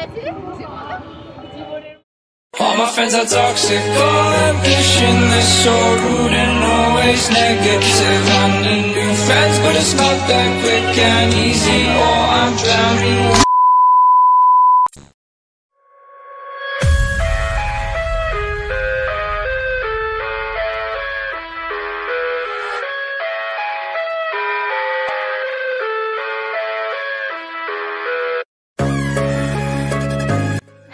All my friends are toxic, all ambitionless, so rude and always negative. I need new friends, but it's not that quick and easy. Oh, I'm drowning.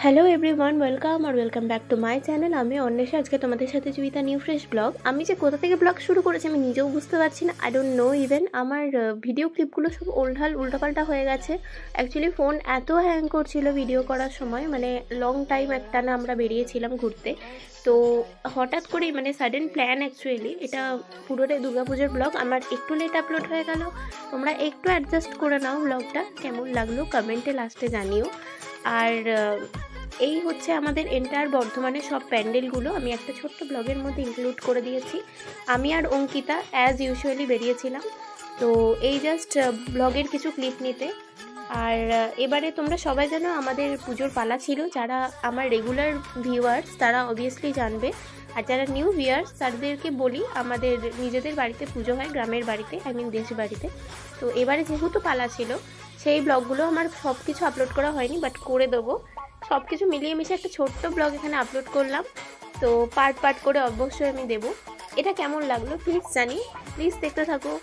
Hello everyone, welcome back to my channel. আমি অন্বেষা। আজকে তোমাদের সাথে জুইতা new fresh blog. আমি যে কোথা থেকে blog শুরু করেছি আমি নিজেও বুঝতে পারছি না। I don't know even. আমার ভিডিও ক্লিপগুলো সব উল্টাপাল্টা হয়ে গেছে। অ্যাকচুয়ালি ফোন এত হ্যাং করছিল ভিডিও করার সময়, মানে লং টাইম একটানা আমরা বেরিয়েছিলাম ঘুরতে। তো হঠাৎ করেই মানে সাডেন প্ল্যান, অ্যাকচুয়ালি এটা পুরোটাই দুর্গাপুজোর ব্লগ। আমার একটু লেট আপলোড হয়ে গেল, তোমরা একটু অ্যাডজাস্ট করে নাও। ব্লগটা কেমন লাগলো কমেন্টে লাস্টে জানিও। আর এই হচ্ছে আমাদের এন্টায়ার বর্ধমানের সব প্যান্ডেলগুলো আমি একটা ছোট্ট ব্লগের মধ্যে ইনক্লুড করে দিয়েছি। আমি আর অঙ্কিতা অ্যাজ ইউজুয়ালি বেরিয়েছিলাম, তো এই জাস্ট ব্লগের কিছু ক্লিপ নিতে। আর এবারে তোমরা সবাই জানো আমাদের পুজোর পালা ছিল। যারা আমার রেগুলার ভিউয়ার্স তারা অবভিয়াসলি জানবে, আর যারা নিউ ভিউয়ার্স তাদেরকে বলি, আমাদের নিজেদের বাড়িতে পুজো হয়, গ্রামের বাড়িতে, আই মিন দেশ বাড়িতে। তো এবারে যেহেতু পালা ছিল, সেই ব্লগগুলো আমার সব কিছু আপলোড করা হয়নি, বাট করে দেবো। সব কিছু মিলিয়ে মিশে একটা ছোট্ট ব্লগ এখানে আপলোড করলাম। তো পার্ট করে অবশ্যই আমি দেবো। এটা কেমন লাগলো প্লিজ জানি, প্লিজ দেখতে থাকো।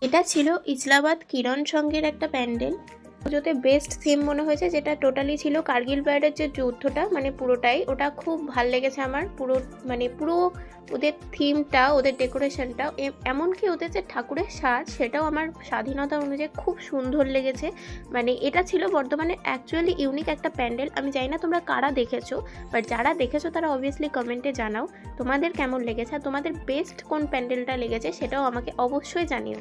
এটা ছিল ইসলাবাদ কিরণ সঙ্গের একটা প্যান্ডেল। পুজোতে বেস্ট থিম মনে হয়েছে, যেটা টোটালি ছিল কার্গিল প্যারেডের যে যুদ্ধটা, মানে পুরোটাই ওটা খুব ভাল লেগেছে আমার। পুরো ওদের থিমটা, ওদের ডেকোরেশনটা, এমনকি ওদের যে ঠাকুরের সাজ, সেটাও আমার স্বাধীনতা অনুযায়ী খুব সুন্দর লেগেছে। মানে এটা ছিল বর্ধমানে অ্যাকচুয়ালি ইউনিক একটা প্যান্ডেল। আমি জানি না তোমরা কারা দেখেছো, বাট যারা দেখেছো তারা অবভিয়াসলি কমেন্টে জানাও তোমাদের কেমন লেগেছে, আর তোমাদের বেস্ট কোন প্যান্ডেলটা লেগেছে সেটাও আমাকে অবশ্যই জানিও।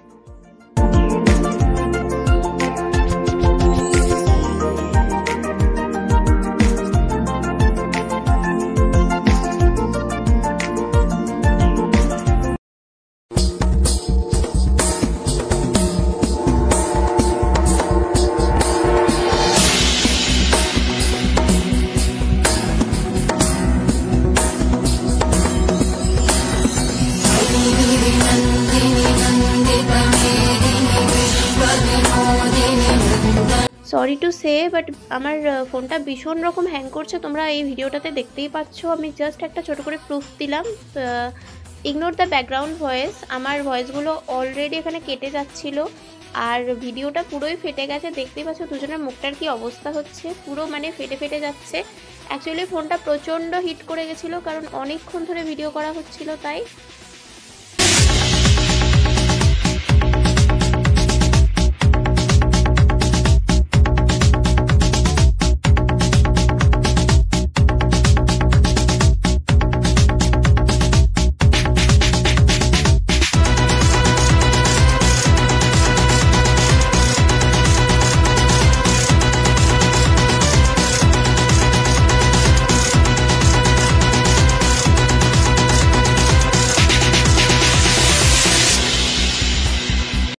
সরি টু সে, বাট আমার ফোনটা ভীষণ রকম হ্যাং করছে, তোমরা এই ভিডিওটাতে দেখতেই পাচ্ছ। আমি জাস্ট একটা ছোট করে প্রুফ দিলাম। Ignore the background voice. আমার ভয়েসগুলো অলরেডি এখানে কেটে যাচ্ছিল, আর ভিডিওটা পুরোই ফেটে গেছে। দেখতেই পাচ্ছ দুজনের মুখটার কি অবস্থা হচ্ছে, পুরো মানে ফেটে যাচ্ছে। অ্যাকচুয়ালি ফোনটা প্রচণ্ড হিট করে গেছিলো, কারণ অনেকক্ষণ ধরে ভিডিও করা হচ্ছিল, তাই